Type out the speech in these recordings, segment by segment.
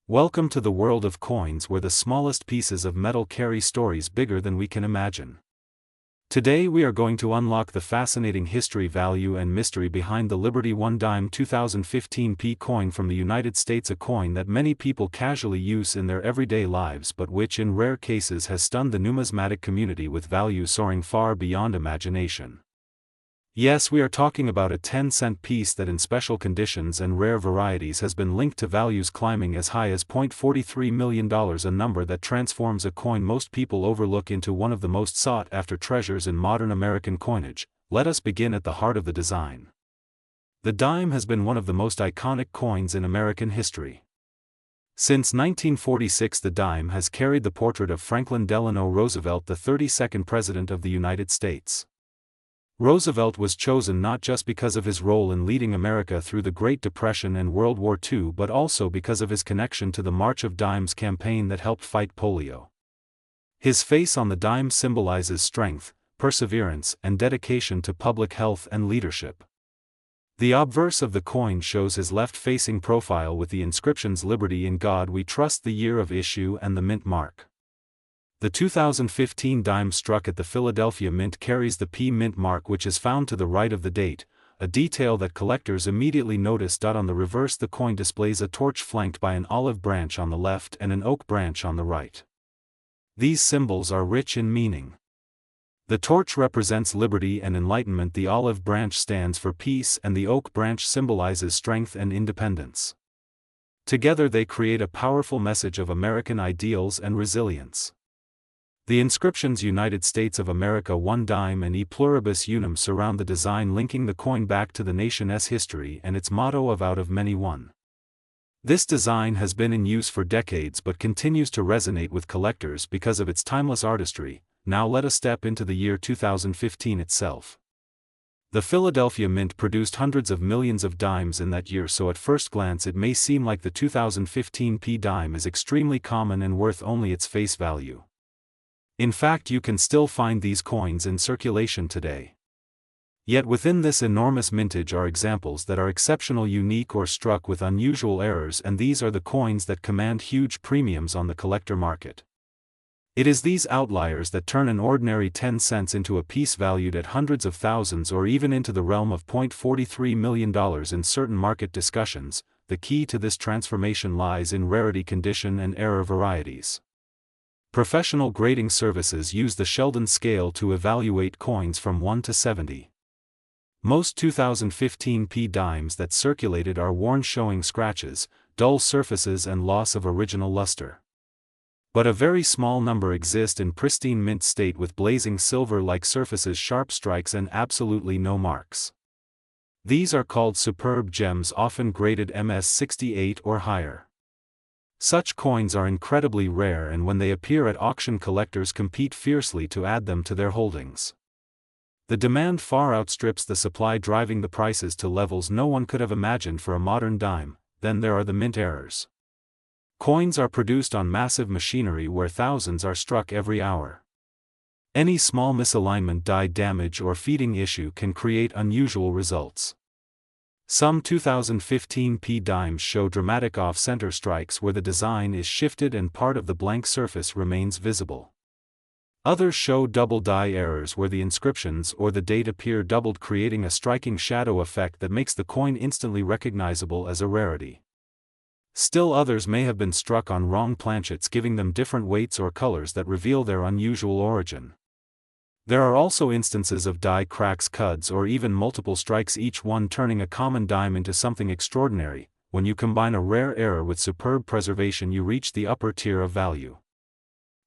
Welcome to the world of coins where the smallest pieces of metal carry stories bigger than we can imagine. Today we are going to unlock the fascinating history, value and mystery behind the Liberty 1 dime 2015 P coin from the United States, a coin that many people casually use in their everyday lives but which in rare cases has stunned the numismatic community with value soaring far beyond imagination. Yes, we are talking about a 10-cent piece that in special conditions and rare varieties has been linked to values climbing as high as $0.43 million, a number that transforms a coin most people overlook into one of the most sought-after treasures in modern American coinage. Let us begin at the heart of the design. The dime has been one of the most iconic coins in American history. Since 1946, the dime has carried the portrait of Franklin Delano Roosevelt, the 32nd President of the United States. Roosevelt was chosen not just because of his role in leading America through the Great Depression and World War II but also because of his connection to the March of Dimes campaign that helped fight polio. His face on the dime symbolizes strength, perseverance, and dedication to public health and leadership. The obverse of the coin shows his left-facing profile with the inscriptions "Liberty in God We Trust," the year of issue, and the mint mark. The 2015 dime struck at the Philadelphia Mint carries the P Mint mark, which is found to the right of the date, a detail that collectors immediately notice. On the reverse, the coin displays a torch flanked by an olive branch on the left and an oak branch on the right. These symbols are rich in meaning. The torch represents liberty and enlightenment, the olive branch stands for peace, and the oak branch symbolizes strength and independence. Together they create a powerful message of American ideals and resilience. The inscriptions "United States of America 1 dime" and "E pluribus unum" surround the design, linking the coin back to the nation's history and its motto of "Out of many one." This design has been in use for decades but continues to resonate with collectors because of its timeless artistry. Now let us step into the year 2015 itself. The Philadelphia Mint produced hundreds of millions of dimes in that year, so at first glance it may seem like the 2015 P dime is extremely common and worth only its face value. In fact, you can still find these coins in circulation today. Yet within this enormous mintage are examples that are exceptional, unique, or struck with unusual errors, and these are the coins that command huge premiums on the collector market. It is these outliers that turn an ordinary 10 cents into a piece valued at hundreds of thousands or even into the realm of $0.43 million in certain market discussions. The key to this transformation lies in rarity, condition, and error varieties. Professional grading services use the Sheldon scale to evaluate coins from 1 to 70. Most 2015 P dimes that circulated are worn, showing scratches, dull surfaces, and loss of original luster. But a very small number exist in pristine mint state with blazing silver-like surfaces, sharp strikes, and absolutely no marks. These are called superb gems, often graded MS-68 or higher. Such coins are incredibly rare, and when they appear at auction, collectors compete fiercely to add them to their holdings. The demand far outstrips the supply, driving the prices to levels no one could have imagined for a modern dime. Then there are the mint errors. Coins are produced on massive machinery where thousands are struck every hour. Any small misalignment, die damage, or feeding issue can create unusual results. Some 2015 P dimes show dramatic off-center strikes where the design is shifted and part of the blank surface remains visible. Others show double die errors where the inscriptions or the date appear doubled, creating a striking shadow effect that makes the coin instantly recognizable as a rarity. Still others may have been struck on wrong planchets, giving them different weights or colors that reveal their unusual origin. There are also instances of die cracks, cuts, or even multiple strikes, each one turning a common dime into something extraordinary. When you combine a rare error with superb preservation, you reach the upper tier of value.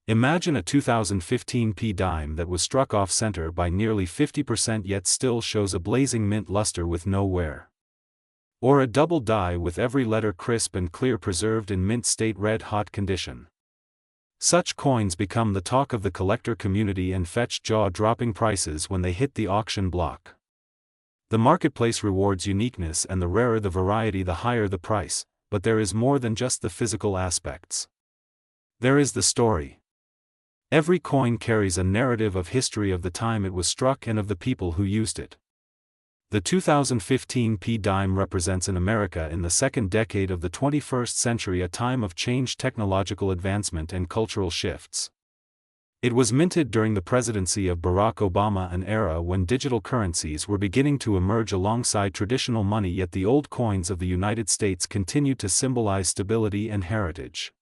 Imagine a 2015 P dime that was struck off-center by nearly 50% yet still shows a blazing mint luster with no wear. Or a double die with every letter crisp and clear, preserved in mint state, red-hot condition. Such coins become the talk of the collector community and fetch jaw-dropping prices when they hit the auction block. The marketplace rewards uniqueness, and the rarer the variety, the higher the price. But there is more than just the physical aspects. There is the story. Every coin carries a narrative of history, of the time it was struck and of the people who used it. The 2015 P dime represents in America in the second decade of the 21st century a time of change, technological advancement and cultural shifts. It was minted during the presidency of Barack Obama, an era when digital currencies were beginning to emerge alongside traditional money, yet the old coins of the United States continued to symbolize stability and heritage.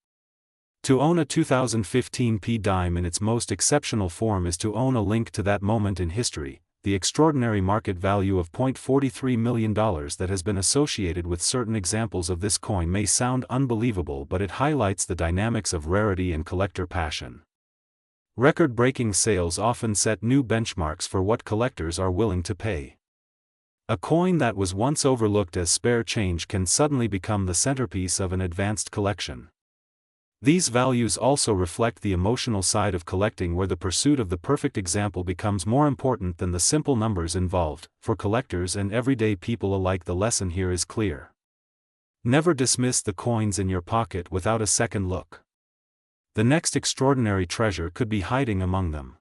To own a 2015 P dime in its most exceptional form is to own a link to that moment in history. The extraordinary market value of $0.43 million that has been associated with certain examples of this coin may sound unbelievable, but it highlights the dynamics of rarity and collector passion. Record-breaking sales often set new benchmarks for what collectors are willing to pay. A coin that was once overlooked as spare change can suddenly become the centerpiece of an advanced collection. These values also reflect the emotional side of collecting, where the pursuit of the perfect example becomes more important than the simple numbers involved. For collectors and everyday people alike, the lesson here is clear. Never dismiss the coins in your pocket without a second look. The next extraordinary treasure could be hiding among them.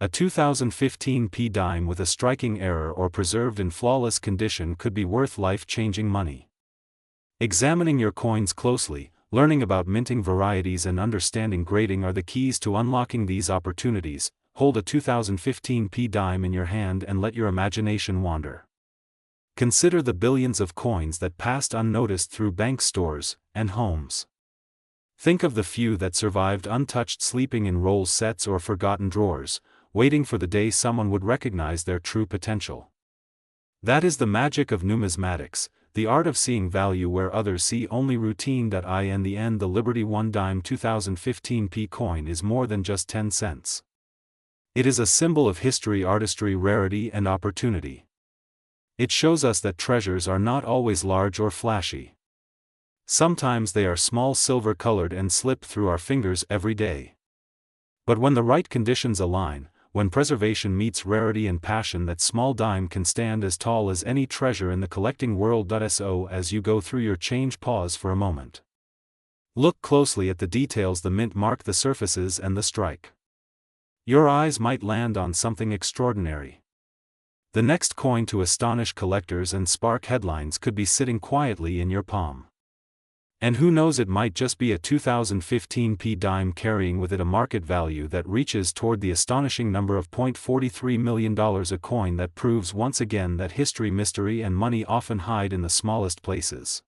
A 2015 P dime with a striking error or preserved in flawless condition could be worth life-changing money. Examining your coins closely, learning about minting varieties and understanding grading are the keys to unlocking these opportunities. Hold a 2015 P dime in your hand and let your imagination wander. Consider the billions of coins that passed unnoticed through bank stores and homes. Think of the few that survived untouched, sleeping in roll sets or forgotten drawers, waiting for the day someone would recognize their true potential. That is the magic of numismatics, the art of seeing value where others see only routine. In the end, the Liberty 1 dime 2015 P coin is more than just 10 cents. It is a symbol of history, artistry, rarity, and opportunity. It shows us that treasures are not always large or flashy. Sometimes they are small, silver-colored, and slip through our fingers every day. But when the right conditions align, when preservation meets rarity and passion, that small dime can stand as tall as any treasure in the collecting world. So as you go through your change, pause for a moment. Look closely at the details, the mint mark, the surfaces, and the strike. Your eyes might land on something extraordinary. The next coin to astonish collectors and spark headlines could be sitting quietly in your palm. And who knows, it might just be a 2015 P dime carrying with it a market value that reaches toward the astonishing number of $0.43 million, a coin that proves once again that history, mystery, and money often hide in the smallest places.